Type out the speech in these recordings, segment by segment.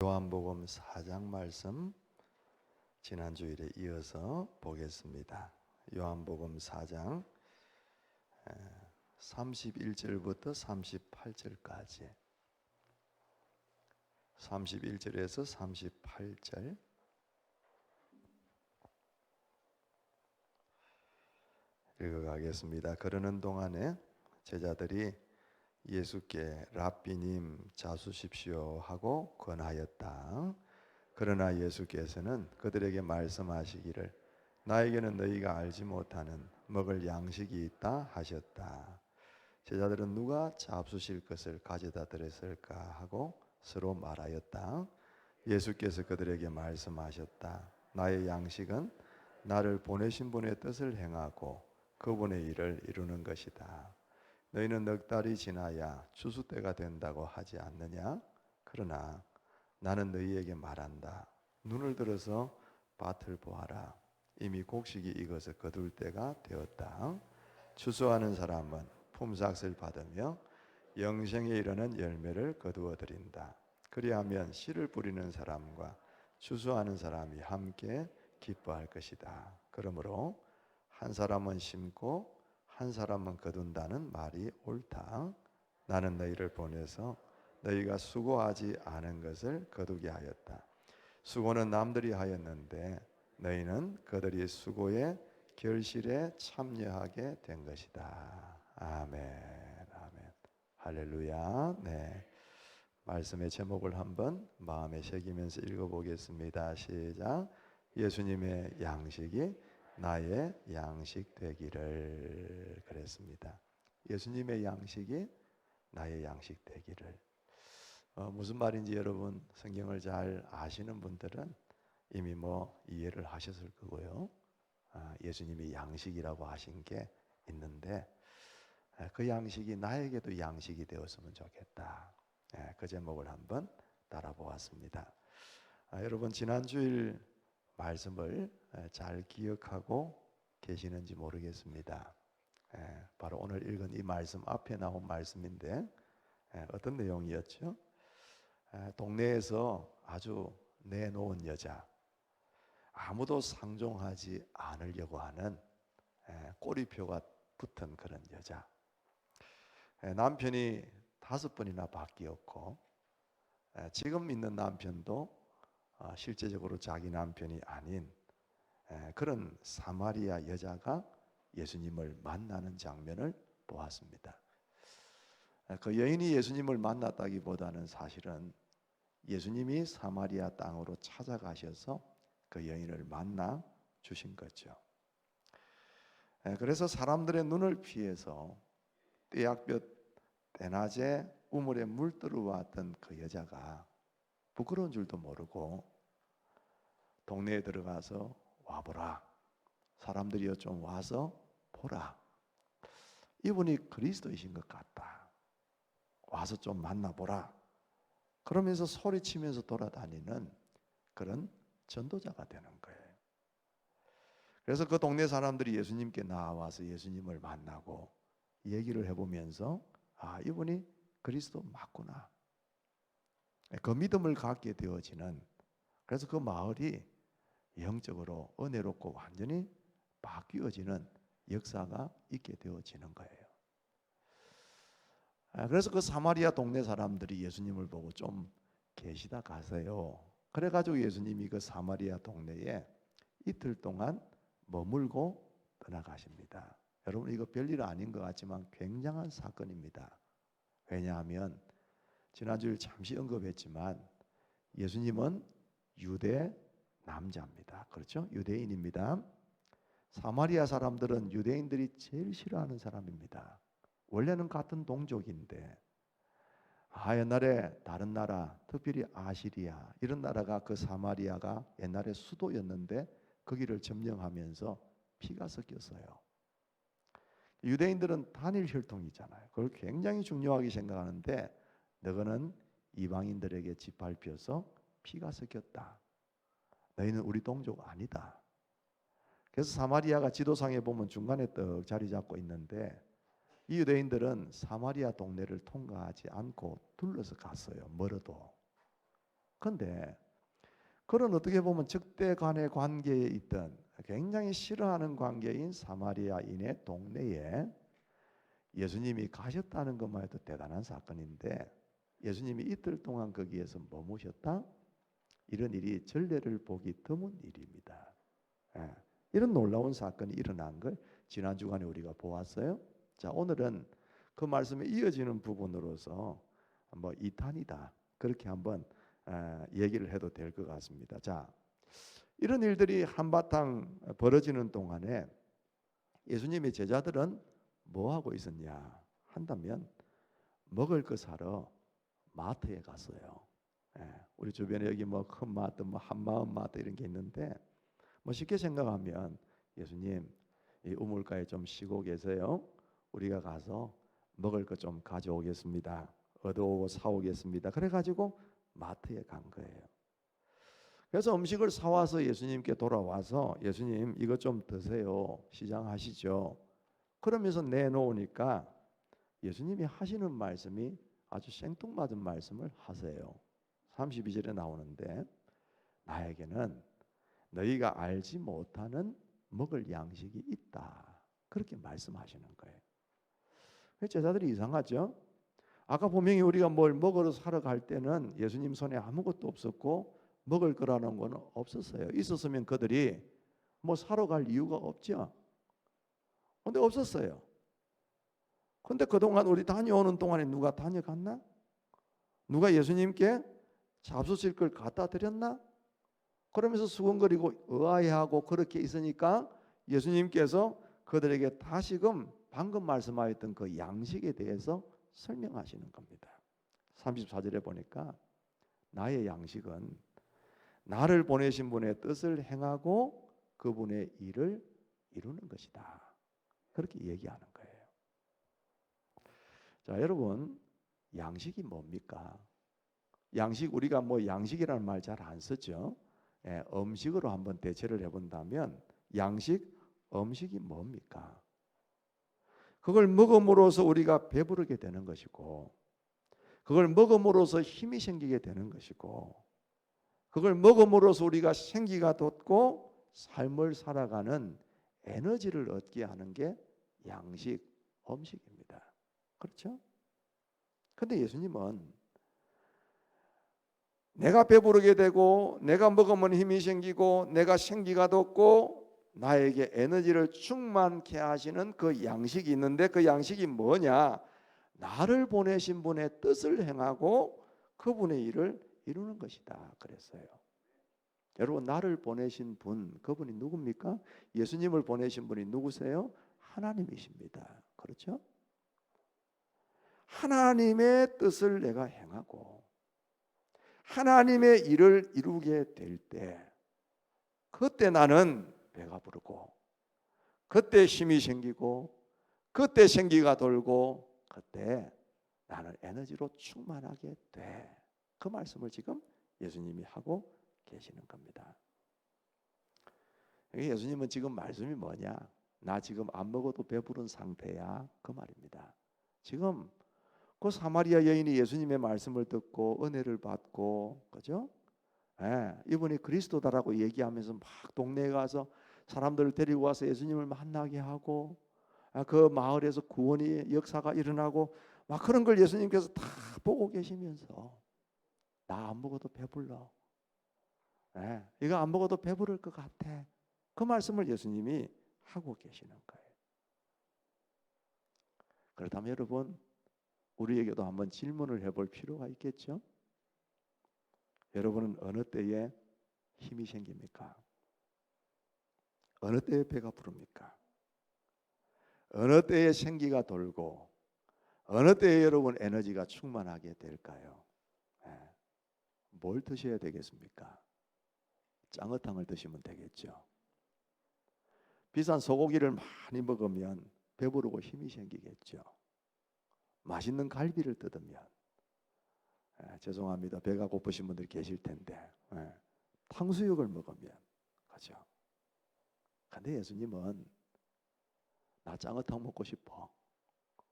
요한복음 4장 말씀 지난 주일에 이어서 보겠습니다. 요한복음 4장 31절부터 38절까지 31절에서 38절 읽어가겠습니다. 그러는 동안에 제자들이 예수께 랍비님 자수십시오 하고 권하였다. 그러나 예수께서는 그들에게 말씀하시기를 나에게는 너희가 알지 못하는 먹을 양식이 있다 하셨다. 제자들은 누가 잡수실 것을 가져다 드렸을까 하고 서로 말하였다. 예수께서 그들에게 말씀하셨다. 나의 양식은 나를 보내신 분의 뜻을 행하고 그분의 일을 이루는 것이다. 너희는 넉 달이 지나야 추수 때가 된다고 하지 않느냐? 그러나 나는 너희에게 말한다. 눈을 들어서 밭을 보아라. 이미 곡식이 익어서 거둘 때가 되었다. 추수하는 사람은 품삯을 받으며 영생에 이르는 열매를 거두어 드린다. 그리하면 씨를 뿌리는 사람과 추수하는 사람이 함께 기뻐할 것이다. 그러므로 한 사람은 심고 한 사람은 거둔다는 말이 옳다. 나는 너희를 보내서 너희가 수고하지 않은 것을 거두게 하였다. 수고는 남들이 하였는데 너희는 그들이 수고의 결실에 참여하게 된 것이다. 아멘. 아멘. 할렐루야. 네. 말씀의 제목을 한번 마음에 새기면서 읽어보겠습니다. 시작. 예수님의 양식이 나의 양식 되기를. 그랬습니다. 예수님의 양식이 나의 양식 되기를. 무슨 말인지 여러분 성경을 잘 아시는 분들은 이미 이해를 하셨을 거고요. 예수님이 양식이라고 하신 게 있는데 그 양식이 나에게도 양식이 되었으면 좋겠다. 그 제목을 한번 따라 보았습니다. 여러분 지난 주일 말씀을 잘 기억하고 계시는지 모르겠습니다. 바로 오늘 읽은 이 말씀 앞에 나온 말씀인데 어떤 내용이었죠? 동네에서 아주 내놓은 여자, 아무도 상종하지 않으려고 하는 꼬리표가 붙은 그런 여자. 남편이 5번이나 바뀌었고 지금 있는 남편도 실제적으로 자기 남편이 아닌 그런 사마리아 여자가 예수님을 만나는 장면을 보았습니다. 그 여인이 예수님을 만났다기보다는 사실은 예수님이 사마리아 땅으로 찾아가셔서 그 여인을 만나 주신 거죠. 그래서 사람들의 눈을 피해서 떼약볕 때낮에 우물에 물 들어왔던 그 여자가 부끄러운 줄도 모르고 동네에 들어가서 와보라. 사람들이요 좀 와서 보라. 이분이 그리스도이신 것 같다. 와서 좀 만나보라. 그러면서 소리치면서 돌아다니는 그런 전도자가 되는 거예요. 그래서 그 동네 사람들이 예수님께 나와서 예수님을 만나고 얘기를 해보면서 이분이 그리스도 맞구나. 그 믿음을 갖게 되어지는, 그래서 그 마을이 영적으로 은혜롭고 완전히 바뀌어지는 역사가 있게 되어지는 거예요. 그래서 그 사마리아 동네 사람들이 예수님을 보고 좀 계시다 가세요. 그래가지고 예수님이 그 사마리아 동네에 이틀 동안 머물고 떠나가십니다. 여러분 이거 별일 아닌 것 같지만 굉장한 사건입니다. 왜냐하면 지난주에 잠시 언급했지만 예수님은 유대 남자입니다. 그렇죠? 유대인입니다. 사마리아 사람들은 유대인들이 제일 싫어하는 사람입니다. 원래는 같은 동족인데 옛날에 다른 나라, 특별히 아시리아 이런 나라가 그 사마리아가 옛날에 수도였는데 거기를 점령하면서 피가 섞였어요. 유대인들은 단일 혈통이잖아요. 그걸 굉장히 중요하게 생각하는데 너희는 이방인들에게 짓밟혀서 피가 섞였다. 너희는 우리 동족 아니다. 그래서 사마리아가 지도상에 보면 중간에 떡 자리 잡고 있는데 이 유대인들은 사마리아 동네를 통과하지 않고 둘러서 갔어요. 멀어도. 근데 그런 어떻게 보면 적대 간의 관계에 있던 굉장히 싫어하는 관계인 사마리아인의 동네에 예수님이 가셨다는 것만 해도 대단한 사건인데, 예수님이 이틀 동안 거기에서 머무셨다? 이런 일이 전례를 보기 드문 일입니다. 예, 이런 놀라운 사건이 일어난 걸 지난 주간에 우리가 보았어요. 자, 오늘은 그 말씀에 이어지는 부분으로서 뭐 2탄이다, 그렇게 한번 얘기를 해도 될 것 같습니다. 자, 이런 일들이 한바탕 벌어지는 동안에 예수님의 제자들은 뭐 하고 있었냐 한다면, 먹을 거 사러 마트에 갔어요. 우리 주변에 여기 뭐 큰 마트, 뭐 한마음 마트 이런 게 있는데, 뭐 쉽게 생각하면 예수님 이 우물가에 좀 쉬고 계세요. 우리가 가서 먹을 거 좀 가져오겠습니다. 얻어오고 사오겠습니다. 그래가지고 마트에 간 거예요. 그래서 음식을 사와서 예수님께 돌아와서 예수님 이것 좀 드세요. 시장하시죠. 그러면서 내놓으니까 예수님이 하시는 말씀이 아주 생뚱맞은 말씀을 하세요. 32절에 나오는데, 나에게는 너희가 알지 못하는 먹을 양식이 있다, 그렇게 말씀하시는 거예요. 제자들이 이상하죠. 아까 분명히 우리가 뭘 먹으러 사러 갈 때는 예수님 손에 아무것도 없었고 먹을 거라는 건 없었어요. 있었으면 그들이 뭐 사러 갈 이유가 없죠. 근데 없었어요. 근데 그동안 우리 다녀오는 동안에 누가 다녀갔나? 누가 예수님께 잡수실 걸 갖다 드렸나? 그러면서 수근거리고 의아해하고 그렇게 있으니까 예수님께서 그들에게 다시금 방금 말씀하였던 그 양식에 대해서 설명하시는 겁니다. 34절에 보니까 나의 양식은 나를 보내신 분의 뜻을 행하고 그분의 일을 이루는 것이다, 그렇게 얘기하는 거예요. 자, 여러분, 양식이 뭡니까? 양식, 우리가 뭐 양식이라는 말 잘 안 쓰죠. 음식으로 한번 대체를 해본다면 양식, 음식이 뭡니까? 그걸 먹음으로써 우리가 배부르게 되는 것이고, 그걸 먹음으로써 힘이 생기게 되는 것이고, 그걸 먹음으로써 우리가 생기가 돋고 삶을 살아가는 에너지를 얻게 하는 게 양식, 음식입니다. 그렇죠? 근데 예수님은 내가 배부르게 되고 내가 먹으면 힘이 생기고 내가 생기가 돋고 나에게 에너지를 충만케 하시는 그 양식이 있는데, 그 양식이 뭐냐? 나를 보내신 분의 뜻을 행하고 그분의 일을 이루는 것이다 그랬어요. 여러분, 나를 보내신 분, 그분이 누굽니까? 예수님을 보내신 분이 누구세요? 하나님이십니다. 그렇죠? 하나님의 뜻을 내가 행하고 하나님의 일을 이루게 될 때, 그때 나는 배가 부르고, 그때 힘이 생기고, 그때 생기가 돌고, 그때 나는 에너지로 충만하게 돼. 그 말씀을 지금 예수님이 하고 계시는 겁니다. 예수님은 지금 말씀이 뭐냐? 나 지금 안 먹어도 배부른 상태야, 그 말입니다. 지금 그 사마리아 여인이 예수님의 말씀을 듣고 은혜를 받고, 그죠? 이분이 그리스도다라고 얘기하면서 막 동네에 가서 사람들을 데리고 와서 예수님을 만나게 하고, 그 마을에서 구원의 역사가 일어나고 막 그런 걸 예수님께서 다 보고 계시면서, 나 안 먹어도 배불러, 이거 안 먹어도 배부를 것 같아, 그 말씀을 예수님이 하고 계시는 거예요. 그렇다면 여러분, 우리에게도 한번 질문을 해볼 필요가 있겠죠? 여러분은 어느 때에 힘이 생깁니까? 어느 때에 배가 부릅니까? 어느 때에 생기가 돌고 어느 때에 여러분 에너지가 충만하게 될까요? 뭘 드셔야 되겠습니까? 짱어탕을 드시면 되겠죠. 비싼 소고기를 많이 먹으면 배부르고 힘이 생기겠죠. 맛있는 갈비를 뜯으면, 죄송합니다, 배가 고프신 분들이 계실 텐데, 탕수육을 먹으면, 그렇죠? 근데 예수님은 나 짱어탕 먹고 싶어,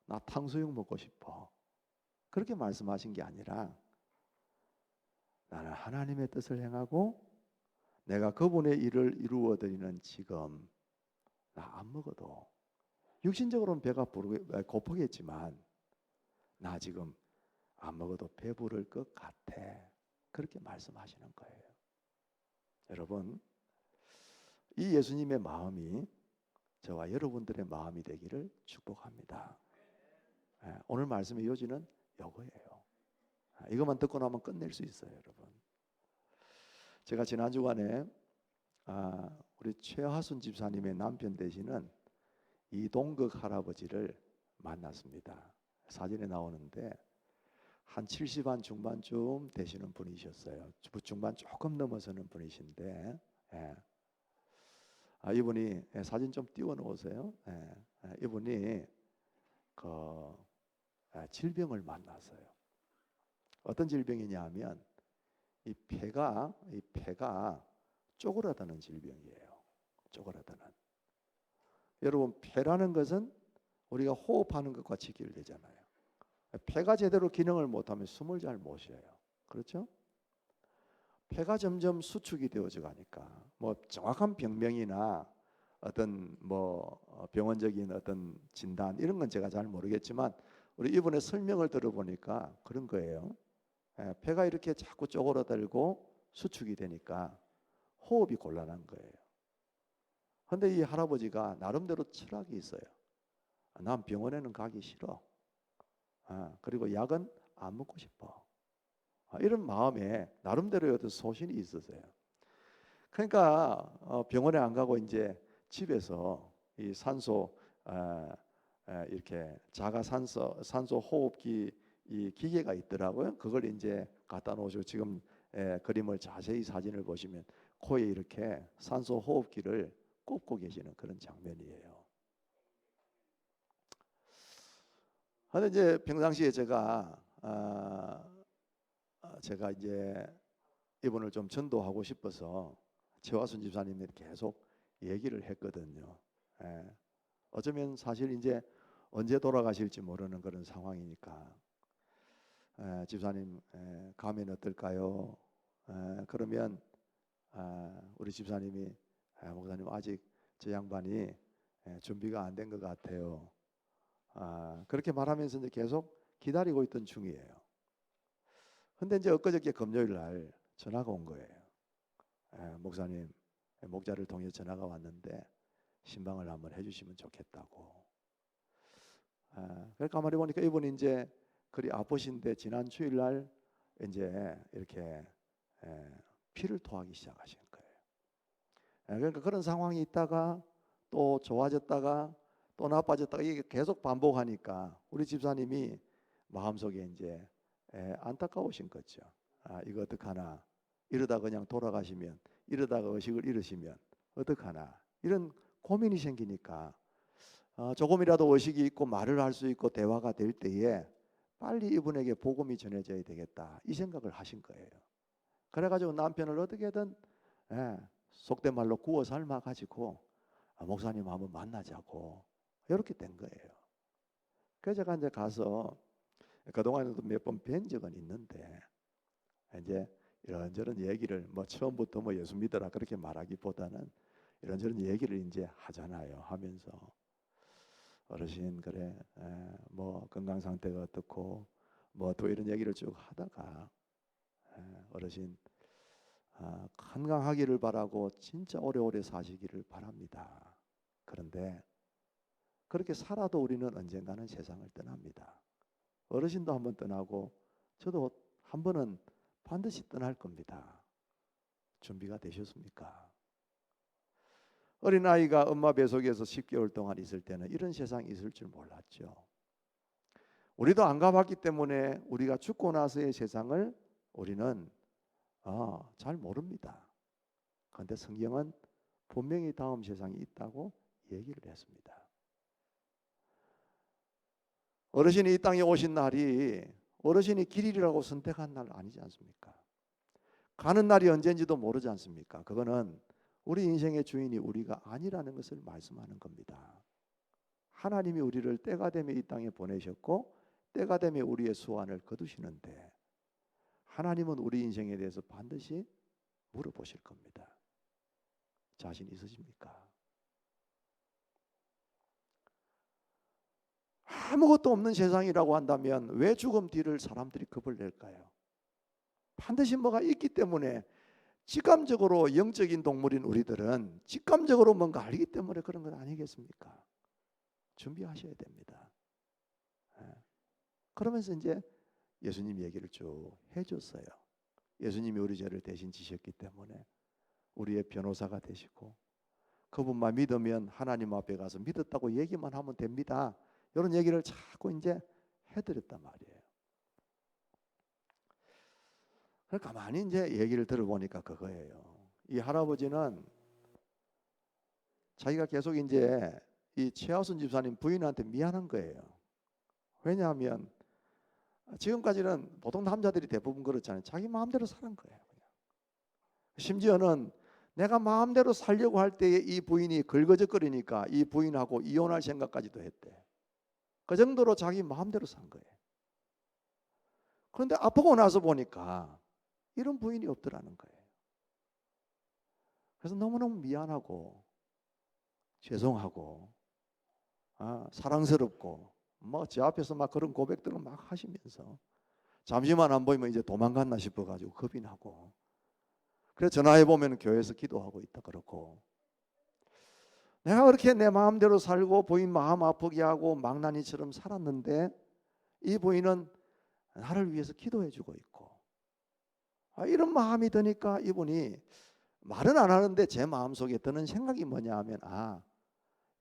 나 탕수육 먹고 싶어, 그렇게 말씀하신 게 아니라 나는 하나님의 뜻을 행하고 내가 그분의 일을 이루어 드리는 지금 나 안 먹어도 육신적으로는 배가 고프겠지만 나 지금 안 먹어도 배부를 것 같아. 그렇게 말씀하시는 거예요. 여러분, 이 예수님의 마음이 저와 여러분들의 마음이 되기를 축복합니다. 오늘 말씀의 요지는 이거예요. 이것만 듣고 나면 끝낼 수 있어요, 여러분. 제가 지난 주간에 우리 최하순 집사님의 남편 되시는 이동극 할아버지를 만났습니다. 사진에 나오는데 한 70한 중반쯤 되시는 분이셨어요. 중반 조금 넘어서는 분이신데 이분이 사진 좀 띄워 놓으세요. 이분이 그 질병을 만났어요. 어떤 질병이냐 하면 이 폐가 쪼그라드는 질병이에요. 쪼그라드는. 여러분, 폐라는 것은 우리가 호흡하는 것과 직결되잖아요. 폐가 제대로 기능을 못하면 숨을 잘 못 쉬어요. 그렇죠? 폐가 점점 수축이 되어져 가니까 뭐 정확한 병명이나 어떤 뭐 병원적인 어떤 진단 이런 건 제가 잘 모르겠지만 우리 이분의 설명을 들어보니까 그런 거예요. 폐가 이렇게 자꾸 쪼그라들고 수축이 되니까 호흡이 곤란한 거예요. 그런데 이 할아버지가 나름대로 철학이 있어요. 난 병원에는 가기 싫어. 그리고 약은 안 먹고 싶어. 이런 마음에 나름대로의 어떤 소신이 있었어요. 그러니까 병원에 안 가고 이제 집에서 이 산소 이렇게 자가 산소 호흡기 이 기계가 있더라고요. 그걸 이제 갖다 놓으시고 지금 그림을 자세히 사진을 보시면 코에 이렇게 산소 호흡기를 꼽고 계시는 그런 장면이에요. 근데 이제 평상시에 제가 이제 이분을 좀 전도하고 싶어서 최화순 집사님이 계속 얘기를 했거든요. 어쩌면 사실 이제 언제 돌아가실지 모르는 그런 상황이니까 집사님 가면 어떨까요? 그러면 우리 집사님이 목사님 아직 저 양반이 준비가 안 된 것 같아요. 그렇게 말하면서 이제 계속 기다리고 있던 중이에요. 근데 이제 엊그저께 금요일 날 전화가 온 거예요. 목사님, 목자를 통해 전화가 왔는데 신방을 한번 해주시면 좋겠다고. 그러니까 가만히 보니까 이분이 이제 그리 아프신데 지난 주일 날 이제 이렇게 피를 토하기 시작하신 거예요. 그러니까 그런 상황이 있다가 또 좋아졌다가 또 나빠졌다가 이게 계속 반복하니까 우리 집사님이 마음속에 이제 안타까우신 거죠. 이거 어떡하나, 이러다 그냥 돌아가시면, 이러다가 의식을 잃으시면 어떡하나, 이런 고민이 생기니까 조금이라도 의식이 있고 말을 할 수 있고 대화가 될 때에 빨리 이분에게 복음이 전해져야 되겠다 이 생각을 하신 거예요. 그래가지고 남편을 어떻게든 속된 말로 구워 삶아가지고 목사님 한번 만나자고 이렇게 된 거예요. 그래서 제가 이제 가서 그동안에도 몇 번 뵌 적은 있는데 이제 이런저런 얘기를 뭐 처음부터 뭐 예수 믿어라 그렇게 말하기보다는 이런저런 얘기를 이제 하잖아요. 하면서 어르신 그래 뭐 건강 상태가 어떻고 뭐 또 이런 얘기를 쭉 하다가 어르신 건강하기를 바라고 진짜 오래오래 사시기를 바랍니다. 그런데 그렇게 살아도 우리는 언젠가는 세상을 떠납니다. 어르신도 한번 떠나고 저도 한 번은 반드시 떠날 겁니다. 준비가 되셨습니까? 어린아이가 엄마 뱃속에서 10개월 동안 있을 때는 이런 세상이 있을 줄 몰랐죠. 우리도 안 가봤기 때문에 우리가 죽고 나서의 세상을 우리는 잘 모릅니다. 그런데 성경은 분명히 다음 세상이 있다고 얘기를 했습니다. 어르신이 이 땅에 오신 날이 어르신이 길이라고 선택한 날 아니지 않습니까? 가는 날이 언제인지도 모르지 않습니까? 그거는 우리 인생의 주인이 우리가 아니라는 것을 말씀하는 겁니다. 하나님이 우리를 때가 되면 이 땅에 보내셨고 때가 되면 우리의 수완을 거두시는데 하나님은 우리 인생에 대해서 반드시 물어보실 겁니다. 자신 있으십니까? 아무것도 없는 세상이라고 한다면 왜 죽음 뒤를 사람들이 겁을 낼까요? 반드시 뭐가 있기 때문에, 직감적으로 영적인 동물인 우리들은 직감적으로 뭔가 알기 때문에 그런 건 아니겠습니까? 준비하셔야 됩니다. 그러면서 이제 예수님 얘기를 쭉 해줬어요. 예수님이 우리 죄를 대신 지셨기 때문에 우리의 변호사가 되시고, 그분만 믿으면 하나님 앞에 가서 믿었다고 얘기만 하면 됩니다. 이런 얘기를 자꾸 이제 해드렸단 말이에요. 가만히 이제 얘기를 들어보니까 그거예요. 이 할아버지는 자기가 계속 이제 이 최하순 집사님 부인한테 미안한 거예요. 왜냐하면 지금까지는 보통 남자들이 대부분 그렇잖아요. 자기 마음대로 사는 거예요. 그냥. 심지어는 내가 마음대로 살려고 할 때에 이 부인이 걸거적거리니까 이 부인하고 이혼할 생각까지도 했대. 그 정도로 자기 마음대로 산 거예요. 그런데 아프고 나서 보니까 이런 부인이 없더라는 거예요. 그래서 너무너무 미안하고 죄송하고 사랑스럽고 뭐 제 앞에서 막 그런 고백들을 막 하시면서 잠시만 안 보이면 이제 도망갔나 싶어가지고 겁이 나고, 그래서 전화해 보면 교회에서 기도하고 있다 그렇고, 내가 그렇게 내 마음대로 살고 부인 마음 아프게 하고 망나니처럼 살았는데 이 부인은 나를 위해서 기도해 주고 있고, 이런 마음이 드니까 이분이 말은 안 하는데 제 마음속에 드는 생각이 뭐냐 하면,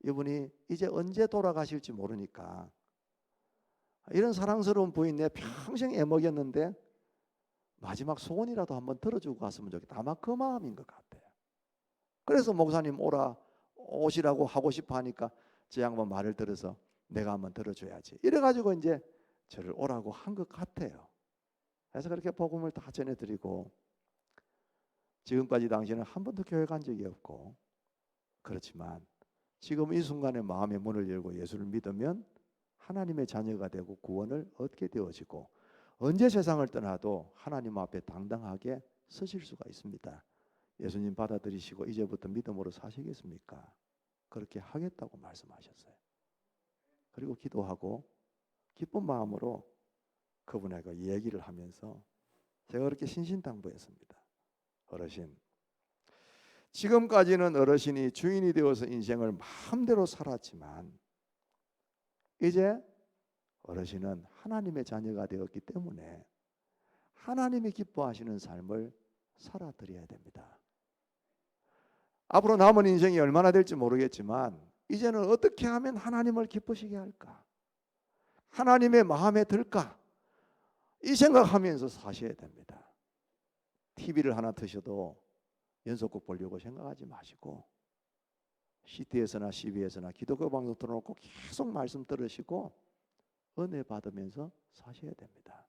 이분이 이제 언제 돌아가실지 모르니까 이런 사랑스러운 부인 내 평생 애먹였는데 마지막 소원이라도 한번 들어주고 갔으면 좋겠다. 아마 그 마음인 것 같아요. 그래서 목사님 오시라고 하고 싶어 하니까 제 양반 말을 들어서 내가 한번 들어줘야지, 이래가지고 이제 저를 오라고 한 것 같아요. 그래서 그렇게 복음을 다 전해드리고, 지금까지 당신은 한 번도 교회 간 적이 없고, 그렇지만 지금 이 순간에 마음의 문을 열고 예수를 믿으면 하나님의 자녀가 되고 구원을 얻게 되어지고, 언제 세상을 떠나도 하나님 앞에 당당하게 서실 수가 있습니다. 예수님 받아들이시고 이제부터 믿음으로 사시겠습니까? 그렇게 하겠다고 말씀하셨어요. 그리고 기도하고 기쁜 마음으로 그분에게 얘기를 하면서 제가 그렇게 신신당부했습니다. 어르신, 지금까지는 어르신이 주인이 되어서 인생을 마음대로 살았지만 이제 어르신은 하나님의 자녀가 되었기 때문에 하나님이 기뻐하시는 삶을 살아드려야 됩니다. 앞으로 남은 인생이 얼마나 될지 모르겠지만 이제는 어떻게 하면 하나님을 기쁘시게 할까? 하나님의 마음에 들까? 이 생각하면서 사셔야 됩니다. TV를 하나 트셔도 연속극 보려고 생각하지 마시고 CT에서나 CB에서나 기독교 방송 틀어놓고 계속 말씀 들으시고 은혜 받으면서 사셔야 됩니다.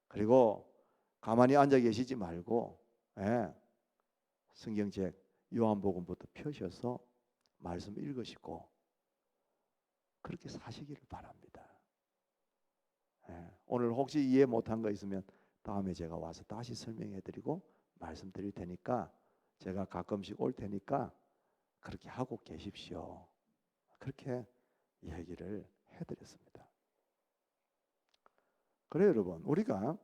그리고 가만히 앉아 계시지 말고 성경책 요한복음부터 펴셔서 말씀 읽으시고 그렇게 사시기를 바랍니다. 오늘 혹시 이해 못한 거 있으면 다음에 제가 와서 다시 설명해 드리고 말씀드릴 테니까 제가 가끔씩 올 테니까 그렇게 하고 계십시오. 그렇게 얘기를 해드렸습니다. 그래요, 여러분. 우리가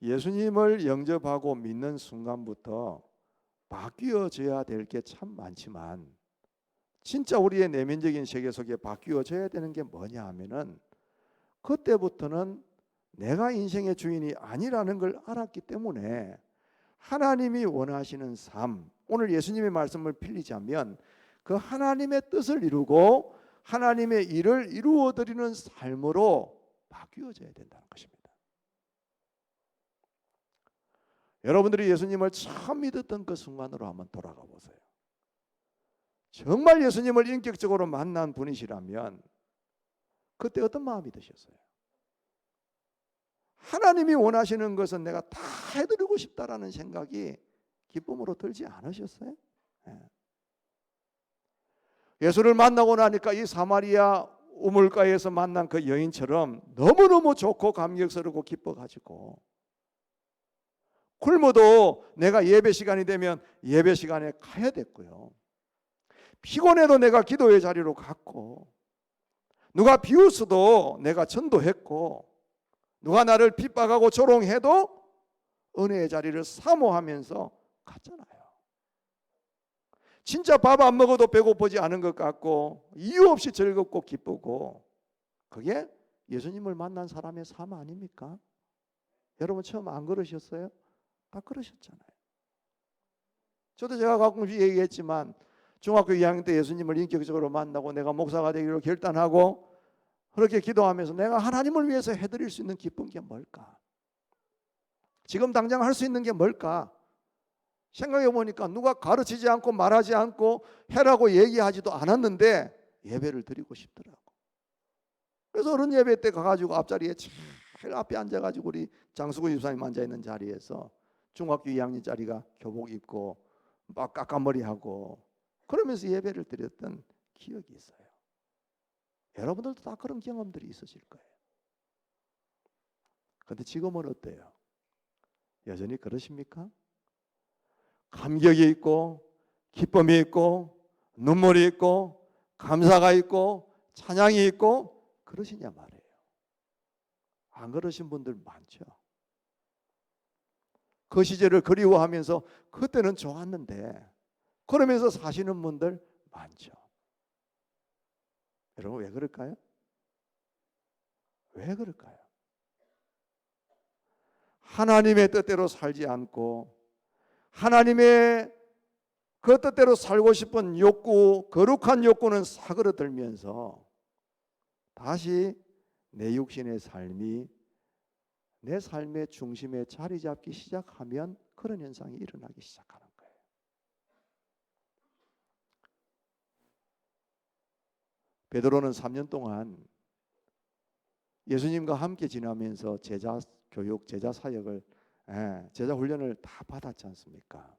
예수님을 영접하고 믿는 순간부터 바뀌어져야 될 게 참 많지만 진짜 우리의 내면적인 세계 속에 바뀌어져야 되는 게 뭐냐 하면은 그때부터는 내가 인생의 주인이 아니라는 걸 알았기 때문에 하나님이 원하시는 삶, 오늘 예수님의 말씀을 빌리자면 그 하나님의 뜻을 이루고 하나님의 일을 이루어드리는 삶으로 바뀌어져야 된다는 것입니다. 여러분들이 예수님을 처음 믿었던 그 순간으로 한번 돌아가 보세요. 정말 예수님을 인격적으로 만난 분이시라면 그때 어떤 마음이 드셨어요? 하나님이 원하시는 것은 내가 다 해드리고 싶다라는 생각이 기쁨으로 들지 않으셨어요? 예수를 만나고 나니까 이 사마리아 우물가에서 만난 그 여인처럼 너무너무 좋고 감격스럽고 기뻐가지고 굶어도 내가 예배 시간이 되면 예배 시간에 가야 됐고요. 피곤해도 내가 기도의 자리로 갔고, 누가 비웃어도 내가 전도했고, 누가 나를 핍박하고 조롱해도 은혜의 자리를 사모하면서 갔잖아요. 진짜 밥 안 먹어도 배고프지 않은 것 같고 이유 없이 즐겁고 기쁘고, 그게 예수님을 만난 사람의 삶 아닙니까? 여러분 처음 안 그러셨어요? 다 그러셨잖아요. 저도 제가 가끔씩 얘기했지만 중학교 2학년 때 예수님을 인격적으로 만나고 내가 목사가 되기로 결단하고 그렇게 기도하면서 내가 하나님을 위해서 해드릴 수 있는 기쁜 게 뭘까? 지금 당장 할 수 있는 게 뭘까? 생각해 보니까 누가 가르치지 않고 말하지 않고 해라고 얘기하지도 않았는데 예배를 드리고 싶더라고. 그래서 어른 예배 때 가가지고 앞자리에 제일 앞에 앉아가지고 우리 장수구 집사님 앉아있는 자리에서 중학교 2학년짜리가 교복 입고 막 까까머리하고 그러면서 예배를 드렸던 기억이 있어요. 여러분들도 다 그런 경험들이 있으실 거예요. 그런데 지금은 어때요? 여전히 그러십니까? 감격이 있고 기쁨이 있고 눈물이 있고 감사가 있고 찬양이 있고 그러시냐 말이에요. 안 그러신 분들 많죠. 그 시절을 그리워하면서 그때는 좋았는데 그러면서 사시는 분들 많죠. 여러분 왜 그럴까요? 왜 그럴까요? 하나님의 뜻대로 살지 않고 하나님의 그 뜻대로 살고 싶은 욕구, 거룩한 욕구는 사그러들면서 다시 내 육신의 삶이 내 삶의 중심에 자리 잡기 시작하면 그런 현상이 일어나기 시작하는 거예요. 베드로는 3년 동안 예수님과 함께 지나면서 제자 교육, 제자 사역을, 제자 훈련을 다 받았지 않습니까?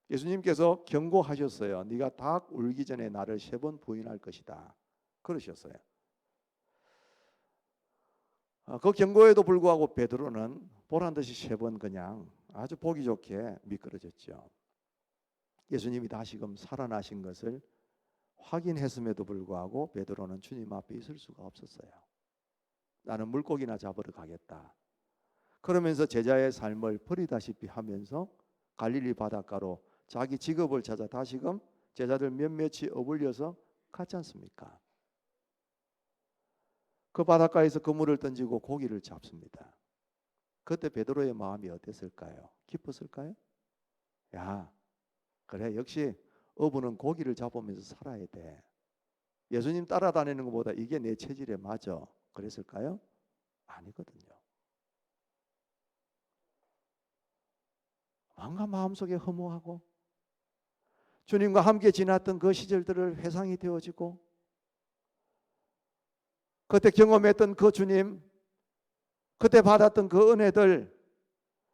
예수님께서 경고하셨어요. 네가 닭 울기 전에 나를 3번 부인할 것이다. 그러셨어요. 그 경고에도 불구하고 베드로는 보란 듯이 3번 그냥 아주 보기 좋게 미끄러졌죠. 예수님이 다시금 살아나신 것을 확인했음에도 불구하고 베드로는 주님 앞에 있을 수가 없었어요. 나는 물고기나 잡으러 가겠다. 그러면서 제자의 삶을 버리다시피 하면서 갈릴리 바닷가로 자기 직업을 찾아 다시금 제자들 몇몇이 어울려서 갔지 않습니까? 그 바닷가에서 그물을 던지고 고기를 잡습니다. 그때 베드로의 마음이 어땠을까요? 기뻤을까요? 야, 그래 역시 어부는 고기를 잡으면서 살아야 돼. 예수님 따라다니는 것보다 이게 내 체질에 맞아. 그랬을까요? 아니거든요. 뭔가 마음속에 허무하고 주님과 함께 지났던 그 시절들을 회상이 되어지고 그때 경험했던 그 주님, 그때 받았던 그 은혜들,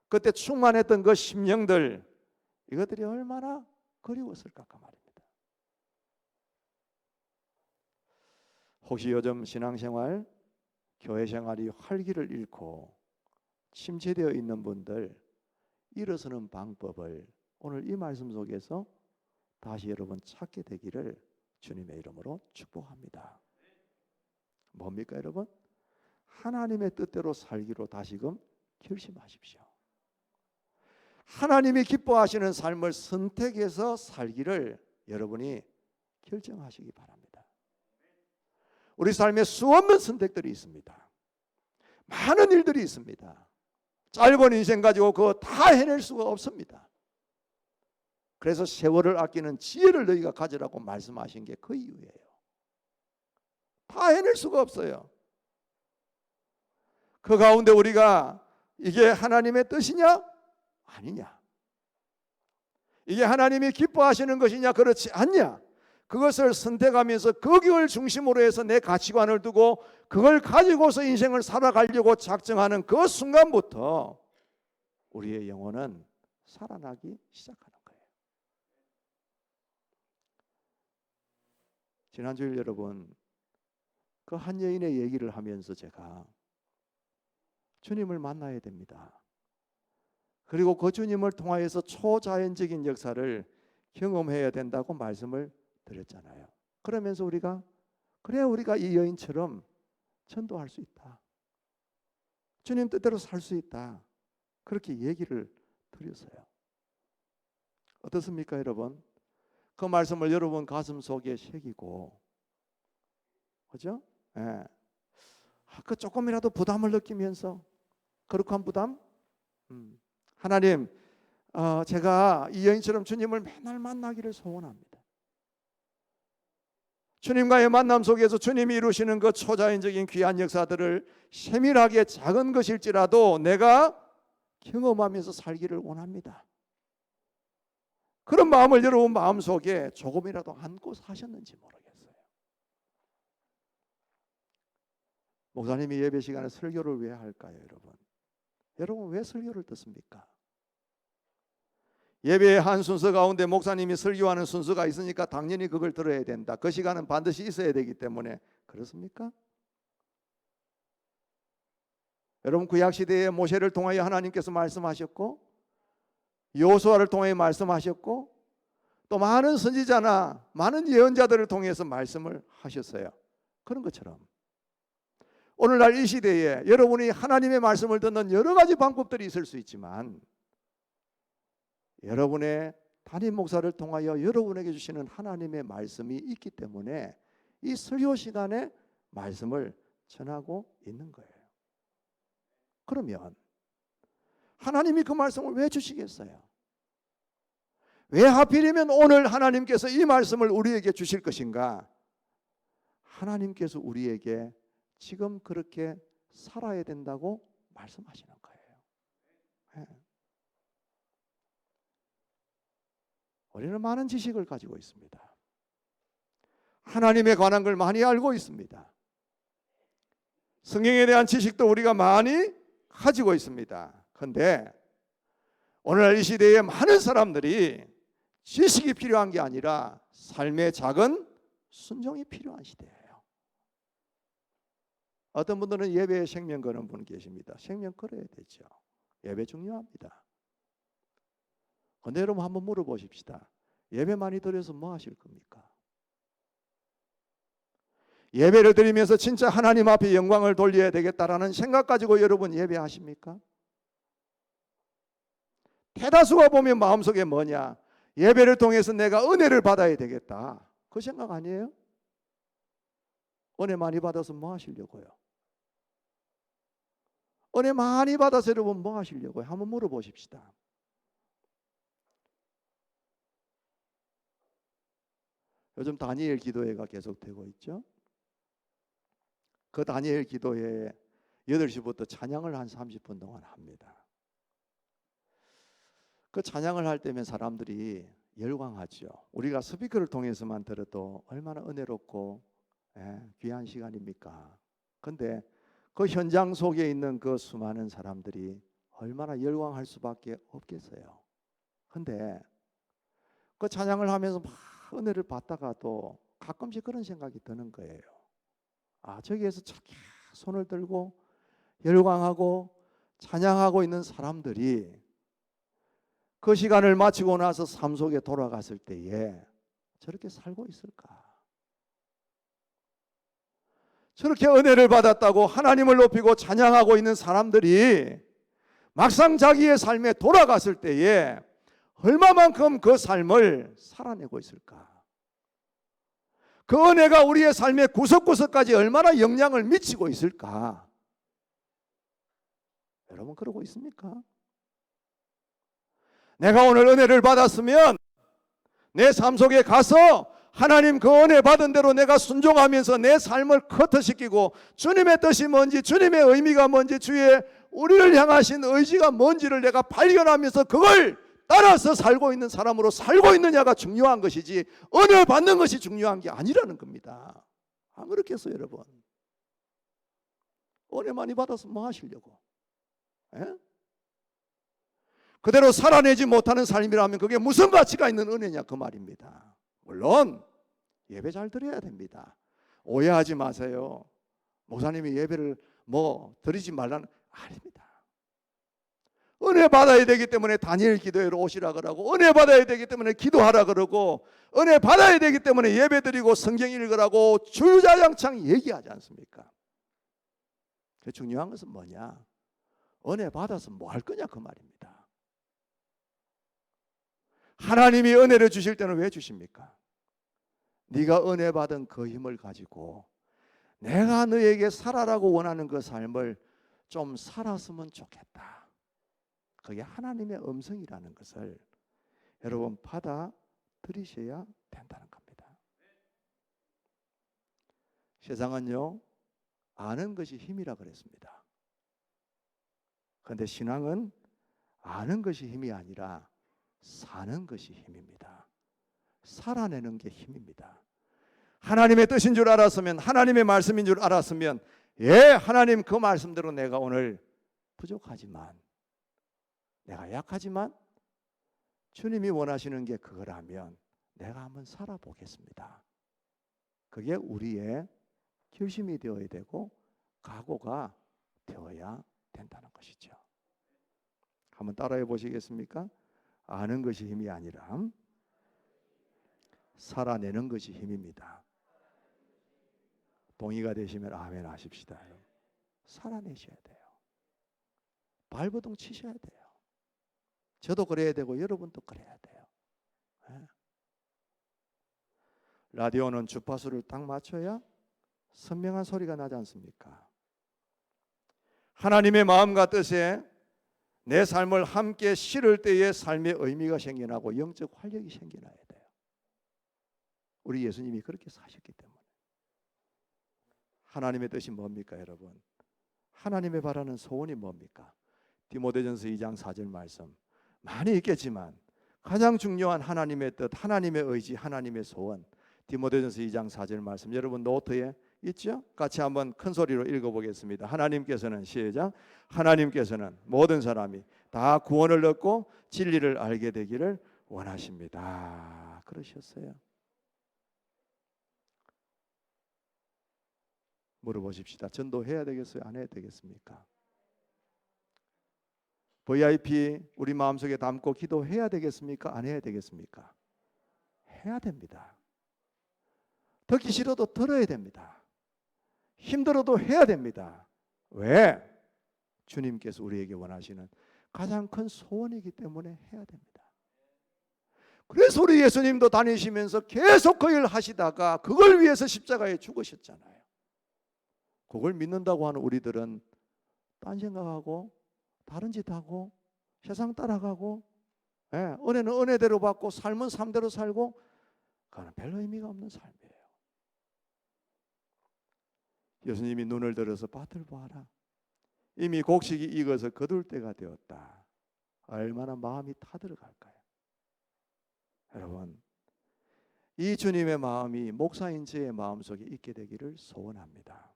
그때 충만했던 그 심령들, 이것들이 얼마나 그리웠을까 말입니다. 혹시 요즘 신앙생활, 교회생활이 활기를 잃고 침체되어 있는 분들, 일어서는 방법을 오늘 이 말씀 속에서 다시 여러분 찾게 되기를 주님의 이름으로 축복합니다. 뭡니까 여러분? 하나님의 뜻대로 살기로 다시금 결심하십시오. 하나님이 기뻐하시는 삶을 선택해서 살기를 여러분이 결정하시기 바랍니다. 우리 삶에 수없는 선택들이 있습니다. 많은 일들이 있습니다. 짧은 인생 가지고 그거 다 해낼 수가 없습니다. 그래서 세월을 아끼는 지혜를 너희가 가지라고 말씀하신 게 그 이유예요. 다 해낼 수가 없어요. 그 가운데 우리가 이게 하나님의 뜻이냐? 아니냐? 이게 하나님이 기뻐하시는 것이냐? 그렇지 않냐? 그것을 선택하면서 거기를 중심으로 해서 내 가치관을 두고 그걸 가지고서 인생을 살아가려고 작정하는 그 순간부터 우리의 영혼은 살아나기 시작하는 거예요. 지난주일 여러분 그 한 여인의 얘기를 하면서 제가 주님을 만나야 됩니다. 그리고 그 주님을 통하여서 초자연적인 역사를 경험해야 된다고 말씀을 드렸잖아요. 그러면서 우리가 이 여인처럼 전도할 수 있다, 주님 뜻대로 살 수 있다, 그렇게 얘기를 드렸어요. 어떻습니까 여러분? 그 말씀을 여러분 가슴 속에 새기고, 그죠? 예. 그 조금이라도 부담을 느끼면서, 거룩한 부담? 하나님, 제가 이 여인처럼 주님을 맨날 만나기를 소원합니다. 주님과의 만남 속에서 주님이 이루시는 그 초자연적인 귀한 역사들을 세밀하게 작은 것일지라도 내가 경험하면서 살기를 원합니다. 그런 마음을 여러분 마음속에 조금이라도 안고 사셨는지 모르겠어요. 목사님이 예배 시간에 설교를 왜 할까요, 여러분? 여러분 왜 설교를 듣습니까? 예배의 한 순서 가운데 목사님이 설교하는 순서가 있으니까 당연히 그걸 들어야 된다. 그 시간은 반드시 있어야 되기 때문에 그렇습니까? 여러분 구약시대에 모세를 통하여 하나님께서 말씀하셨고, 여호수아를 통해 말씀하셨고, 또 많은 선지자나 많은 예언자들을 통해서 말씀을 하셨어요. 그런 것처럼 오늘날 이 시대에 여러분이 하나님의 말씀을 듣는 여러 가지 방법들이 있을 수 있지만, 여러분의 담임 목사를 통하여 여러분에게 주시는 하나님의 말씀이 있기 때문에 이 설교 시간에 말씀을 전하고 있는 거예요. 그러면 하나님이 그 말씀을 왜 주시겠어요? 왜 하필이면 오늘 하나님께서 이 말씀을 우리에게 주실 것인가? 하나님께서 우리에게 지금 그렇게 살아야 된다고 말씀하시는 거예요. 네. 우리는 많은 지식을 가지고 있습니다. 하나님에 관한 걸 많이 알고 있습니다. 성경에 대한 지식도 우리가 많이 가지고 있습니다. 그런데 오늘날 이 시대에 많은 사람들이 지식이 필요한 게 아니라 삶의 작은 순종이 필요한 시대예요. 어떤 분들은 예배에 생명 거는 분 계십니다. 생명 걸어야 되죠. 예배 중요합니다. 그런데 여러분 한번 물어보십시다. 예배 많이 드려서 뭐 하실 겁니까? 예배를 드리면서 진짜 하나님 앞에 영광을 돌려야 되겠다라는 생각 가지고 여러분 예배하십니까? 대다수가 보면 마음속에 뭐냐? 예배를 통해서 내가 은혜를 받아야 되겠다, 그 생각 아니에요? 은혜 많이 받아서 뭐 하시려고요? 은혜 많이 받아서 여러분 뭐 하시려고요? 한번 물어보십시다. 요즘 다니엘 기도회가 계속되고 있죠. 그 다니엘 기도회에 8시부터 찬양을 한 30분 동안 합니다. 그 찬양을 할 때면 사람들이 열광하죠. 우리가 스피커를 통해서만 들어도 얼마나 은혜롭고 귀한 시간입니까? 그런데 그 현장 속에 있는 그 수많은 사람들이 얼마나 열광할 수밖에 없겠어요. 그런데 그 찬양을 하면서 막 은혜를 받다가도 가끔씩 그런 생각이 드는 거예요. 저기에서 저렇게 손을 들고 열광하고 찬양하고 있는 사람들이 그 시간을 마치고 나서 삶 속에 돌아갔을 때에 저렇게 살고 있을까? 저렇게 은혜를 받았다고 하나님을 높이고 찬양하고 있는 사람들이 막상 자기의 삶에 돌아갔을 때에 얼마만큼 그 삶을 살아내고 있을까? 그 은혜가 우리의 삶의 구석구석까지 얼마나 영향을 미치고 있을까? 여러분 그러고 있습니까? 내가 오늘 은혜를 받았으면 내 삶 속에 가서 하나님 그 은혜 받은 대로 내가 순종하면서 내 삶을 커트시키고 주님의 뜻이 뭔지, 주님의 의미가 뭔지, 주의 우리를 향하신 의지가 뭔지를 내가 발견하면서 그걸 따라서 살고 있는 사람으로 살고 있느냐가 중요한 것이지 은혜 받는 것이 중요한 게 아니라는 겁니다. 안 그렇겠어요 여러분? 은혜 많이 받아서 뭐 하시려고? 그대로 살아내지 못하는 삶이라면 그게 무슨 가치가 있는 은혜냐 그 말입니다. 물론 예배 잘 드려야 됩니다. 오해하지 마세요. 목사님이 예배를 뭐 드리지 말라는 아닙니다. 은혜 받아야 되기 때문에 다니엘 기도회로 오시라 그러고, 은혜 받아야 되기 때문에 기도하라 그러고, 은혜 받아야 되기 때문에 예배드리고 성경 읽으라고 주야장창 얘기하지 않습니까? 중요한 것은 뭐냐? 은혜 받아서 뭐 할 거냐 그 말입니다. 하나님이 은혜를 주실 때는 왜 주십니까? 네가 은혜 받은 그 힘을 가지고 내가 너에게 살아라고 원하는 그 삶을 좀 살았으면 좋겠다. 그게 하나님의 음성이라는 것을 여러분 받아들이셔야 된다는 겁니다. 세상은요, 아는 것이 힘이라 그랬습니다. 그런데 신앙은 아는 것이 힘이 아니라 사는 것이 힘입니다. 살아내는 게 힘입니다. 하나님의 뜻인 줄 알았으면, 하나님의 말씀인 줄 알았으면, 하나님 그 말씀대로 내가 오늘 부족하지만, 내가 약하지만 주님이 원하시는 게 그거라면 내가 한번 살아보겠습니다. 그게 우리의 결심이 되어야 되고 각오가 되어야 된다는 것이죠. 한번 따라해 보시겠습니까? 아는 것이 힘이 아니라 살아내는 것이 힘입니다. 동의가 되시면 아멘 하십시다. 살아내셔야 돼요. 발버둥 치셔야 돼요. 저도 그래야 되고 여러분도 그래야 돼요. 라디오는 주파수를 딱 맞춰야 선명한 소리가 나지 않습니까? 하나님의 마음과 뜻에 내 삶을 함께 실을 때에 삶의 의미가 생겨나고 영적 활력이 생겨나야 돼요. 우리 예수님이 그렇게 사셨기 때문에. 하나님의 뜻이 뭡니까 여러분? 하나님의 바라는 소원이 뭡니까? 디모데전서 2장 4절 말씀 많이 있겠지만 가장 중요한 하나님의 뜻, 하나님의 의지, 하나님의 소원, 디모데전서 2장 4절 말씀 여러분 노트에 있죠? 같이 한번 큰 소리로 읽어보겠습니다. 하나님께서는 시작. 하나님께서는 모든 사람이 다 구원을 얻고 진리를 알게 되기를 원하십니다. 그러셨어요. 물어보십시다. 전도해야 되겠어요? 안 해야 되겠습니까? VIP 우리 마음속에 담고 기도해야 되겠습니까? 안 해야 되겠습니까? 해야 됩니다. 듣기 싫어도 들어야 됩니다. 힘들어도 해야 됩니다. 왜? 주님께서 우리에게 원하시는 가장 큰 소원이기 때문에 해야 됩니다. 그래서 우리 예수님도 다니시면서 계속 그 일 하시다가 그걸 위해서 십자가에 죽으셨잖아요. 그걸 믿는다고 하는 우리들은 딴 생각하고 다른 짓 하고 세상 따라가고 은혜는 은혜대로 받고 삶은 삶대로 살고 그건 별로 의미가 없는 삶이에요. 예수님이 눈을 들어서 밭을 보아라. 이미 곡식이 익어서 거둘 때가 되었다. 얼마나 마음이 타들어갈까요? 여러분, 이 주님의 마음이 목사인 저의 마음속에 있게 되기를 소원합니다.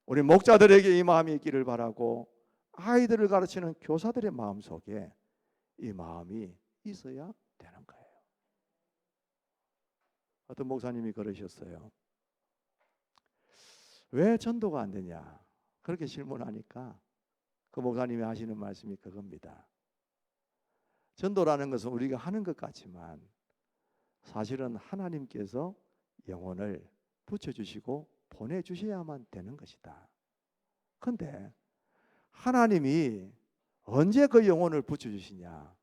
우리 목자들에게 이 마음이 있기를 바라고 아이들을 가르치는 교사들의 마음속에 이 마음이 있어야 되는 거예요. 어떤 목사님이 그러셨어요. 왜 전도가 안 되냐? 그렇게 질문하니까 그 목사님이 하시는 말씀이 그겁니다. 전도라는 것은 우리가 하는 것 같지만 사실은 하나님께서 영혼을 붙여주시고 보내주셔야만 되는 것이다. 그런데 하나님이 언제 그 영혼을 붙여주시냐?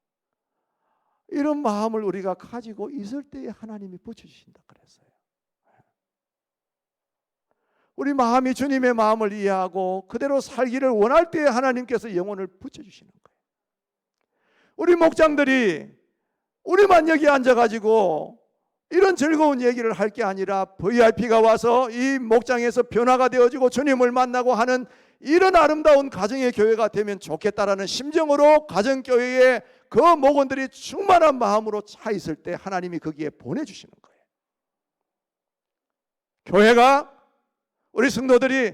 이런 마음을 우리가 가지고 있을 때에 하나님이 붙여주신다 그랬어요. 우리 마음이 주님의 마음을 이해하고 그대로 살기를 원할 때에 하나님께서 영혼을 붙여주시는 거예요. 우리 목장들이 우리만 여기 앉아가지고 이런 즐거운 얘기를 할 게 아니라 VIP가 와서 이 목장에서 변화가 되어지고 주님을 만나고 하는 이런 아름다운 가정의 교회가 되면 좋겠다라는 심정으로 가정교회에 그 목원들이 충만한 마음으로 차 있을 때 하나님이 거기에 보내주시는 거예요. 교회가 우리 성도들이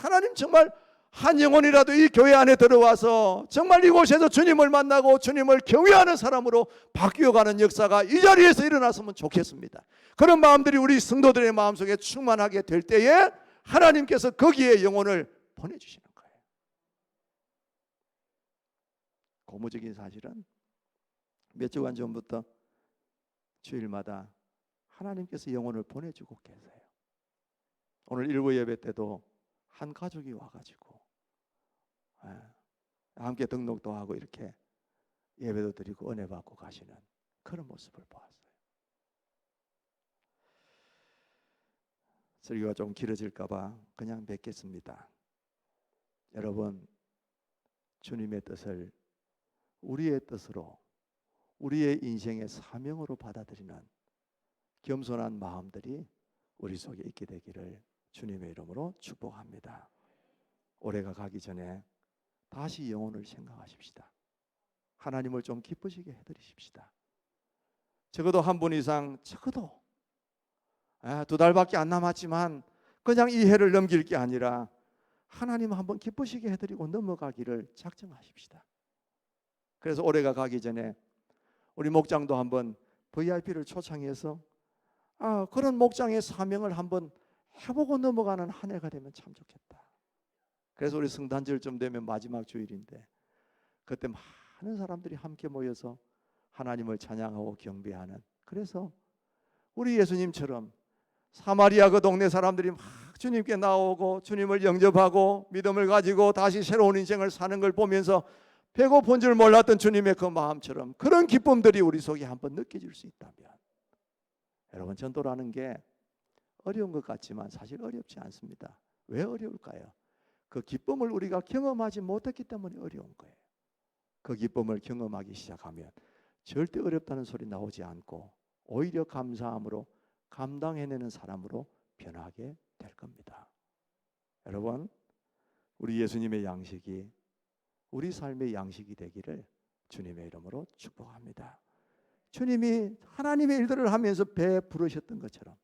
하나님 정말 한 영혼이라도 이 교회 안에 들어와서 정말 이곳에서 주님을 만나고 주님을 경외하는 사람으로 바뀌어가는 역사가 이 자리에서 일어났으면 좋겠습니다. 그런 마음들이 우리 성도들의 마음속에 충만하게 될 때에 하나님께서 거기에 영혼을 보내주시는 거예요. 고무적인 사실은 몇 주간 전부터 주일마다 하나님께서 영혼을 보내주고 계세요. 오늘 일부 예배 때도 한 가족이 와가지고 함께 등록도 하고 이렇게 예배도 드리고 은혜 받고 가시는 그런 모습을 보았어요. 설교가 좀 길어질까 봐 그냥 맺겠습니다. 여러분, 주님의 뜻을 우리의 뜻으로, 우리의 인생의 사명으로 받아들이는 겸손한 마음들이 우리 속에 있게 되기를 주님의 이름으로 축복합니다. 올해가 가기 전에 다시 영혼을 생각하십시다. 하나님을 좀 기쁘시게 해드리십시다. 적어도 한 분 이상, 적어도 2달밖에 안 남았지만 그냥 이 해를 넘길 게 아니라 하나님 한번 기쁘시게 해드리고 넘어가기를 작정하십시다. 그래서 올해가 가기 전에 우리 목장도 한번 VIP를 초청해서 그런 목장의 사명을 한번 해보고 넘어가는 한 해가 되면 참 좋겠다. 그래서 우리 성탄절쯤 되면 마지막 주일인데 그때 많은 사람들이 함께 모여서 하나님을 찬양하고 경배하는, 그래서 우리 예수님처럼 사마리아 그 동네 사람들이 막 주님께 나오고 주님을 영접하고 믿음을 가지고 다시 새로운 인생을 사는 걸 보면서 배고픈 줄 몰랐던 주님의 그 마음처럼 그런 기쁨들이 우리 속에 한번 느껴질 수 있다면, 여러분, 전도라는 게 어려운 것 같지만 사실 어렵지 않습니다. 왜 어려울까요? 그 기쁨을 우리가 경험하지 못했기 때문에 어려운 거예요. 그 기쁨을 경험하기 시작하면 절대 어렵다는 소리 나오지 않고 오히려 감사함으로 감당해내는 사람으로 변하게 될 겁니다. 여러분, 우리 예수님의 양식이 우리 삶의 양식이 되기를 주님의 이름으로 축복합니다. 주님이 하나님의 일들을 하면서 배 부르셨던 것처럼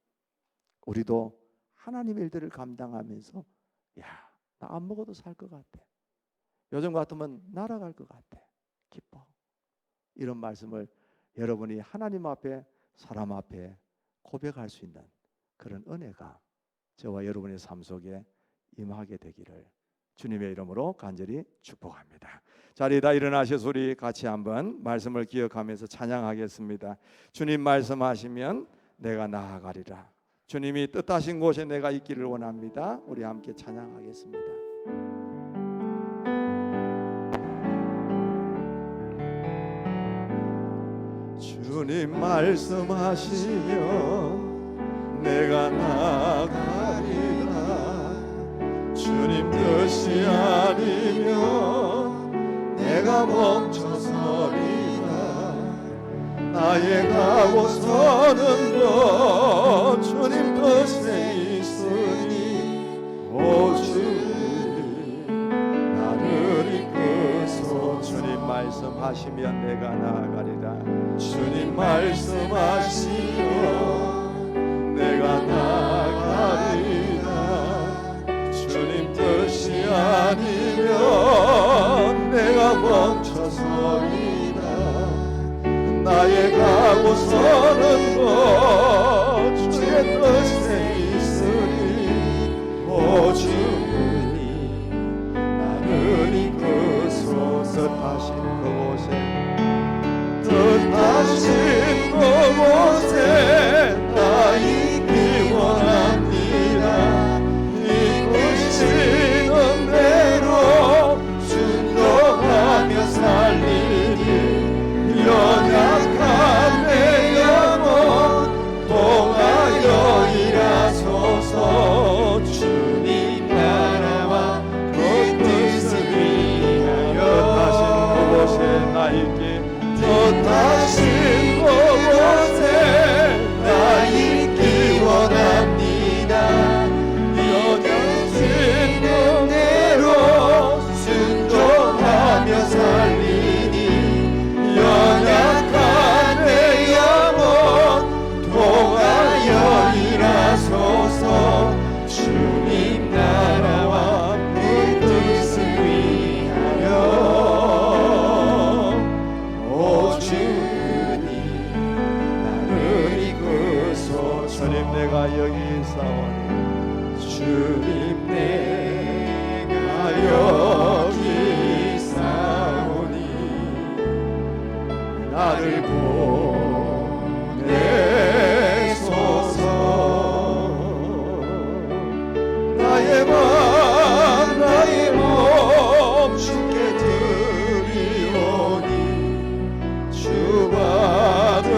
우리도 하나님의 일들을 감당하면서 나 안 먹어도 살 것 같아, 요즘 같으면 날아갈 것 같아, 기뻐, 이런 말씀을 여러분이 하나님 앞에 사람 앞에 고백할 수 있는 그런 은혜가 저와 여러분의 삶 속에 임하게 되기를 주님의 이름으로 간절히 축복합니다. 자리에다 일어나셔서 우리 같이 한번 말씀을 기억하면서 찬양하겠습니다. 주님 말씀하시면 내가 나아가리라. 주님이 뜻하신 곳에 내가 있기를 원합니다. 우리 함께 찬양하겠습니다. 주님 말씀하시면 내가 나아가리라. 주님 뜻이 아니면 내가 멈춰서리라. 나의 가고서는 것 주님 뜻에 있으니 오 주님 나를 이끄소. 주님 말씀하시면 내가 나아가리라. 주님 말씀하시면 내가 나아가리라. 주님 뜻이 아니면 내가 멈춰서리라. 나의 가고서는 것 주의 뜻에 있으니 오 주님 나를 이끄소. 뜻하신 그곳에 나 있기 원합니다. 이끄시는 대로 순종하며 살리니 연약한 내 영혼 통하여 일하소서. 주님 나라와 그 뜻을 위하여 뜻하신 그곳에 나 있기 뜻하신 그곳에 나 있기 원합니다. 연약한 대로 순종하며 살리니 연약한 내 영혼 통하여 일하소서. 주님 나라와 그 뜻을 위하여 오 주님 나를 보내소서. 나의 맘 나의 몸 주께 드리오니 주 받으옵소서.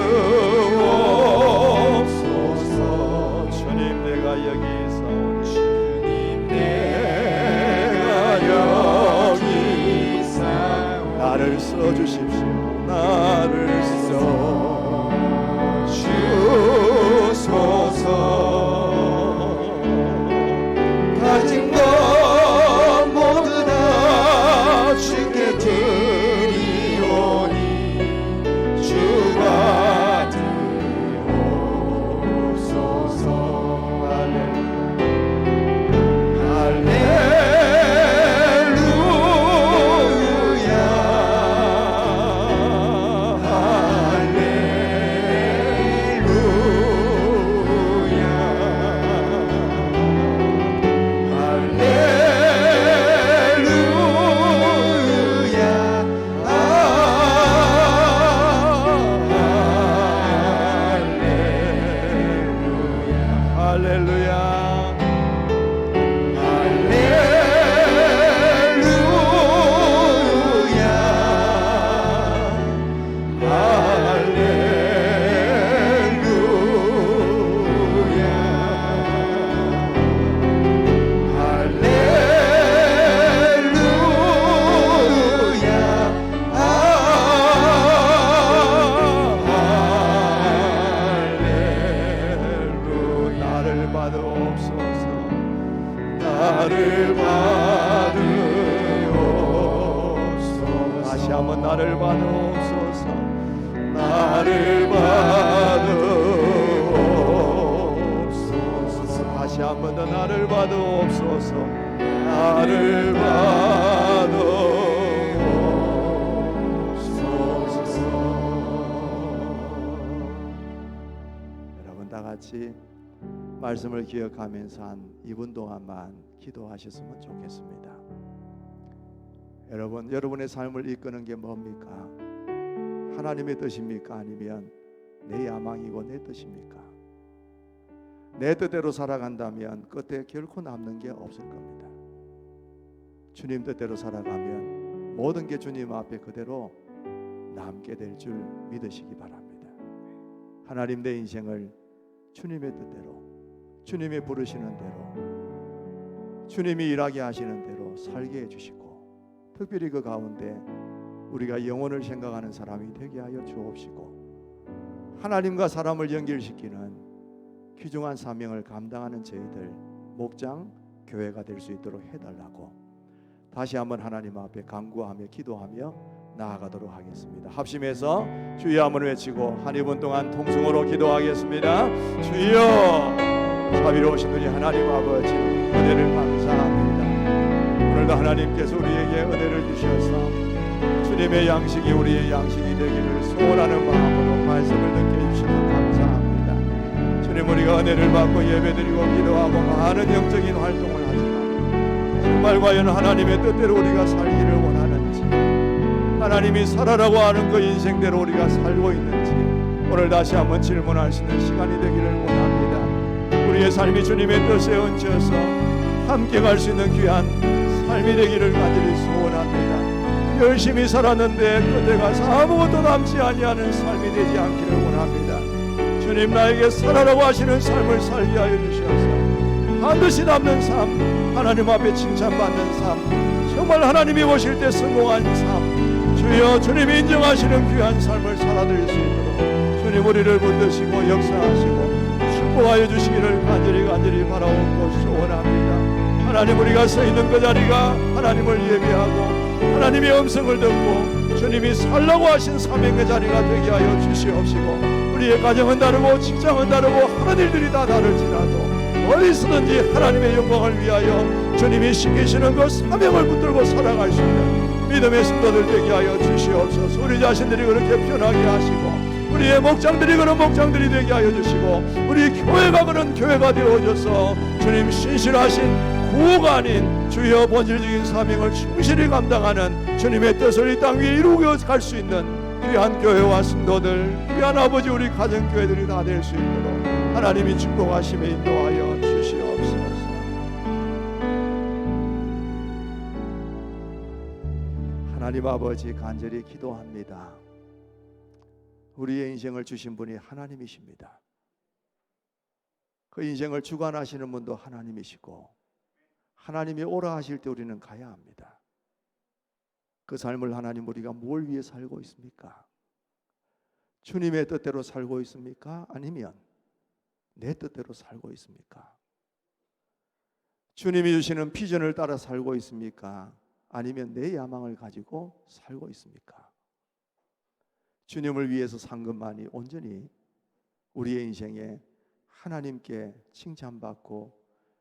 주님 내가 여기 있사오니 주님 내가 여기 있사오니 나를 써주십시오. 나를 써주소서. 가진 것 모두 다 주께 드리오니 주 받으옵소서. 나를 받으옵소서. 다시 한번 나를 받으옵소서. 나를 받으옵소서. 다시 한번 더 나를 받으옵소서. 나를 받으옵소서. 여러분 다 같이 말씀을 기억하면서 한 2분 동안만 기도하셨으면 좋겠습니다. 여러분의 삶을 이끄는 게 뭡니까? 하나님의 뜻입니까? 아니면 내 야망이고 내 뜻입니까? 내 뜻대로 살아간다면 끝에 결코 남는 게 없을 겁니다. 주님 뜻대로 살아가면 모든 게 주님 앞에 그대로 남게 될 줄 믿으시기 바랍니다. 하나님 내 인생을 주님의 뜻대로, 주님이 부르시는 대로, 주님이 일하게 하시는 대로 살게 해주시고, 특별히 그 가운데 우리가 영혼을 생각하는 사람이 되게 하여 주옵시고, 하나님과 사람을 연결시키는 귀중한 사명을 감당하는 저희들 목장 교회가 될 수 있도록 해달라고 다시 한번 하나님 앞에 간구하며 기도하며 나아가도록 하겠습니다. 합심해서 주여 한번 외치고 한 2분 동안 통성으로 기도하겠습니다. 주여, 자비로우신 우리 하나님 아버지, 은혜를 감사합니다. 오늘도 하나님께서 우리에게 은혜를 주셔서 주님의 양식이 우리의 양식이 되기를 소원하는 마음으로 말씀을 듣게 해주셔서 감사합니다. 주님, 우리가 은혜를 받고 예배드리고 기도하고 많은 영적인 활동을 하지만 정말 과연 하나님의 뜻대로 우리가 살기를 원하는지, 하나님이 살아라고 하는 그 인생대로 우리가 살고 있는지 오늘 다시 한번 질문할 수 있는 시간이 되기를 원합니다. 우리의 삶이 주님의 뜻에 얹혀서 함께 갈 수 있는 귀한 삶이 되기를 간절히 소원합니다. 열심히 살았는데 끝에 가서 아무것도 남지 아니하는 삶이 되지 않기를 원합니다. 주님, 나에게 살아라고 하시는 삶을 살게 하여 주셔서 반드시 남는 삶, 하나님 앞에 칭찬받는 삶, 정말 하나님이 보실 때 성공한 삶, 주여 주님이 인정하시는 귀한 삶을 살아드릴 수 있도록 주님 우리를 붙드시고 역사하시고 축복하여 주시기를 간절히 바라옵고 소원합니다. 하나님, 우리가 서 있는 그 자리가 하나님을 예배하고 하나님의 음성을 듣고 주님이 살라고 하신 사명의 자리가 되게 하여 주시옵시고, 우리의 가정은 다르고 직장은 다르고 하는 일들이 다 다를지라도 어디서든지 하나님의 영광을 위하여 주님이 시키시는 그 사명을 붙들고 살아갈 수 있는 믿음의 성도들 되게 하여 주시옵소서. 우리 자신들이 그렇게 편하게 하시고 우리의 목장들이 그런 목장들이 되게 하여 주시고 우리 교회가 그런 교회가 되어줘서 주님 신실하신 구호가 아닌 주여 본질적인 사명을 충실히 감당하는 주님의 뜻을 이 땅 위에 이루어 갈 수 있는 귀한 교회와 성도들, 귀한 아버지 우리 가정교회들이 다 될 수 있도록 하나님이 축복하시며 인도하여 주시옵소서. 하나님 아버지 간절히 기도합니다. 우리의 인생을 주신 분이 하나님이십니다. 그 인생을 주관하시는 분도 하나님이시고 하나님이 오라 하실 때 우리는 가야 합니다. 그 삶을 하나님 우리가 뭘 위해 살고 있습니까? 주님의 뜻대로 살고 있습니까? 아니면 내 뜻대로 살고 있습니까? 주님이 주시는 비전을 따라 살고 있습니까? 아니면 내 야망을 가지고 살고 있습니까? 주님을 위해서 산 것만이 온전히 우리의 인생에 하나님께 칭찬받고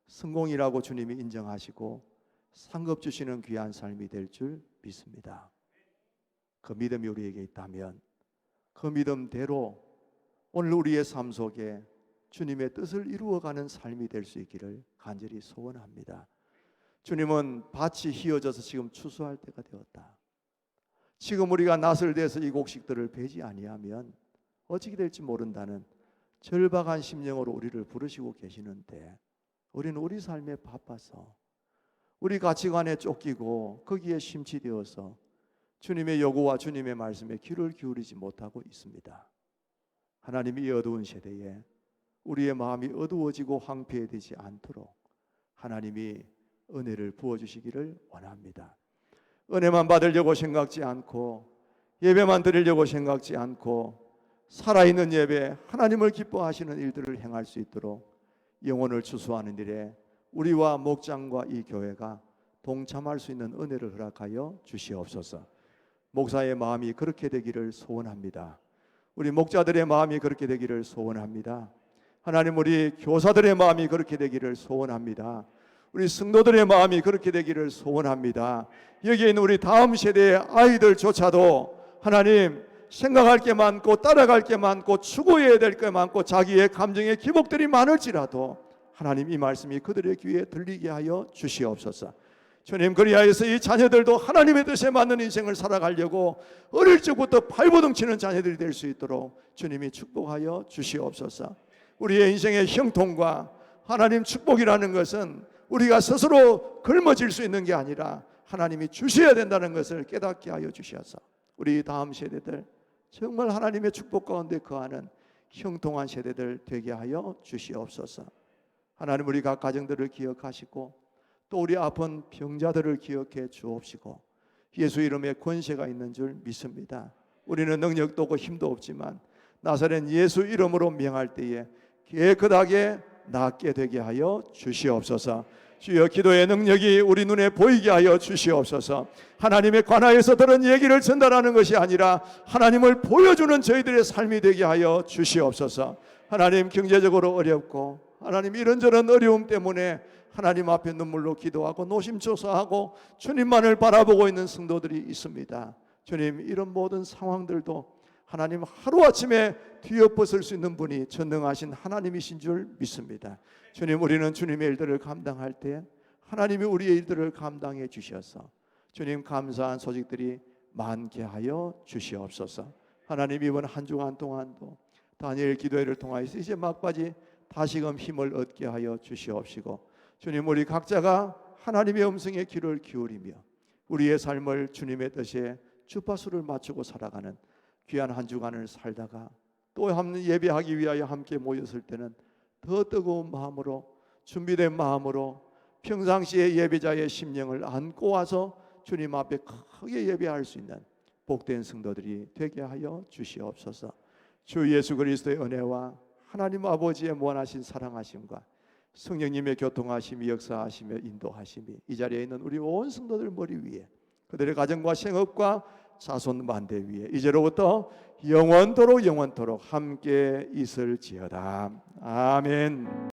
성공이라고 주님이 인정하시고 상급 주시는 귀한 삶이 될 줄 믿습니다. 그 믿음이 우리에게 있다면 그 믿음대로 오늘 우리의 삶 속에 주님의 뜻을 이루어가는 삶이 될 수 있기를 간절히 소원합니다. 주님은 밭이 휘어져서 지금 추수할 때가 되었다. 지금 우리가 낫을 대서 이 곡식들을 베지 아니하면 어찌게 될지 모른다는 절박한 심령으로 우리를 부르시고 계시는데 우리는 우리 삶에 바빠서 우리 가치관에 쫓기고 거기에 심취되어서 주님의 요구와 주님의 말씀에 귀를 기울이지 못하고 있습니다. 하나님이 이 어두운 세대에 우리의 마음이 어두워지고 황폐해지지 않도록 하나님이 은혜를 부어주시기를 원합니다. 은혜만 받으려고 생각지 않고 예배만 드리려고 생각지 않고 살아있는 예배, 하나님을 기뻐하시는 일들을 행할 수 있도록 영혼을 추수하는 일에 우리와 목장과 이 교회가 동참할 수 있는 은혜를 허락하여 주시옵소서. 목사의 마음이 그렇게 되기를 소원합니다. 우리 목자들의 마음이 그렇게 되기를 소원합니다. 하나님, 우리 교사들의 마음이 그렇게 되기를 소원합니다. 우리 성도들의 마음이 그렇게 되기를 소원합니다. 여기에 있는 우리 다음 세대의 아이들조차도 하나님, 생각할 게 많고 따라갈 게 많고 추구해야 될 게 많고 자기의 감정의 기복들이 많을지라도 하나님, 이 말씀이 그들의 귀에 들리게 하여 주시옵소서. 주님, 그리하여서 이 자녀들도 하나님의 뜻에 맞는 인생을 살아가려고 어릴 적부터 발버둥 치는 자녀들이 될 수 있도록 주님이 축복하여 주시옵소서. 우리의 인생의 형통과 하나님 축복이라는 것은 우리가 스스로 걸머질 수 있는 게 아니라 하나님이 주셔야 된다는 것을 깨닫게 하여 주셔서 우리 다음 세대들 정말 하나님의 축복 가운데 거하는 형통한 세대들 되게 하여 주시옵소서. 하나님, 우리 각 가정들을 기억하시고 또 우리 아픈 병자들을 기억해 주옵시고 예수 이름에 권세가 있는 줄 믿습니다. 우리는 능력도 없고 힘도 없지만 나사렛 예수 이름으로 명할 때에 깨끗하게 낫게 되게 하여 주시옵소서. 주여, 기도의 능력이 우리 눈에 보이게 하여 주시옵소서. 하나님에 관하여서 들은 얘기를 전달하는 것이 아니라 하나님을 보여주는 저희들의 삶이 되게 하여 주시옵소서. 하나님, 경제적으로 어렵고 하나님 이런저런 어려움 때문에 하나님 앞에 눈물로 기도하고 노심초사하고 주님만을 바라보고 있는 성도들이 있습니다. 주님, 이런 모든 상황들도 하나님 하루아침에 뒤엎어설 수 있는 분이 전능하신 하나님이신 줄 믿습니다. 주님, 우리는 주님의 일들을 감당할 때 하나님이 우리의 일들을 감당해 주셔서 주님, 감사한 소식들이 많게 하여 주시옵소서. 하나님, 이번 한 주간 동안도 다니엘 기도회를 통하여서 이제 막바지 다시금 힘을 얻게 하여 주시옵시고 주님, 우리 각자가 하나님의 음성에 귀를 기울이며 우리의 삶을 주님의 뜻에 주파수를 맞추고 살아가는 귀한 한 주간을 살다가 또 한 예배하기 위하여 함께 모였을 때는 더 뜨거운 마음으로 준비된 마음으로 평상시에 예배자의 심령을 안고 와서 주님 앞에 크게 예배할 수 있는 복된 성도들이 되게 하여 주시옵소서. 주 예수 그리스도의 은혜와 하나님 아버지의 무한하신 사랑하심과 성령님의 교통하심이 역사하시며 인도하심이 이 자리에 있는 우리 온 성도들 머리 위에 그들의 가정과 생업과 자손 만대 위에 이제로부터 영원토록 함께 있을지어다. 아멘.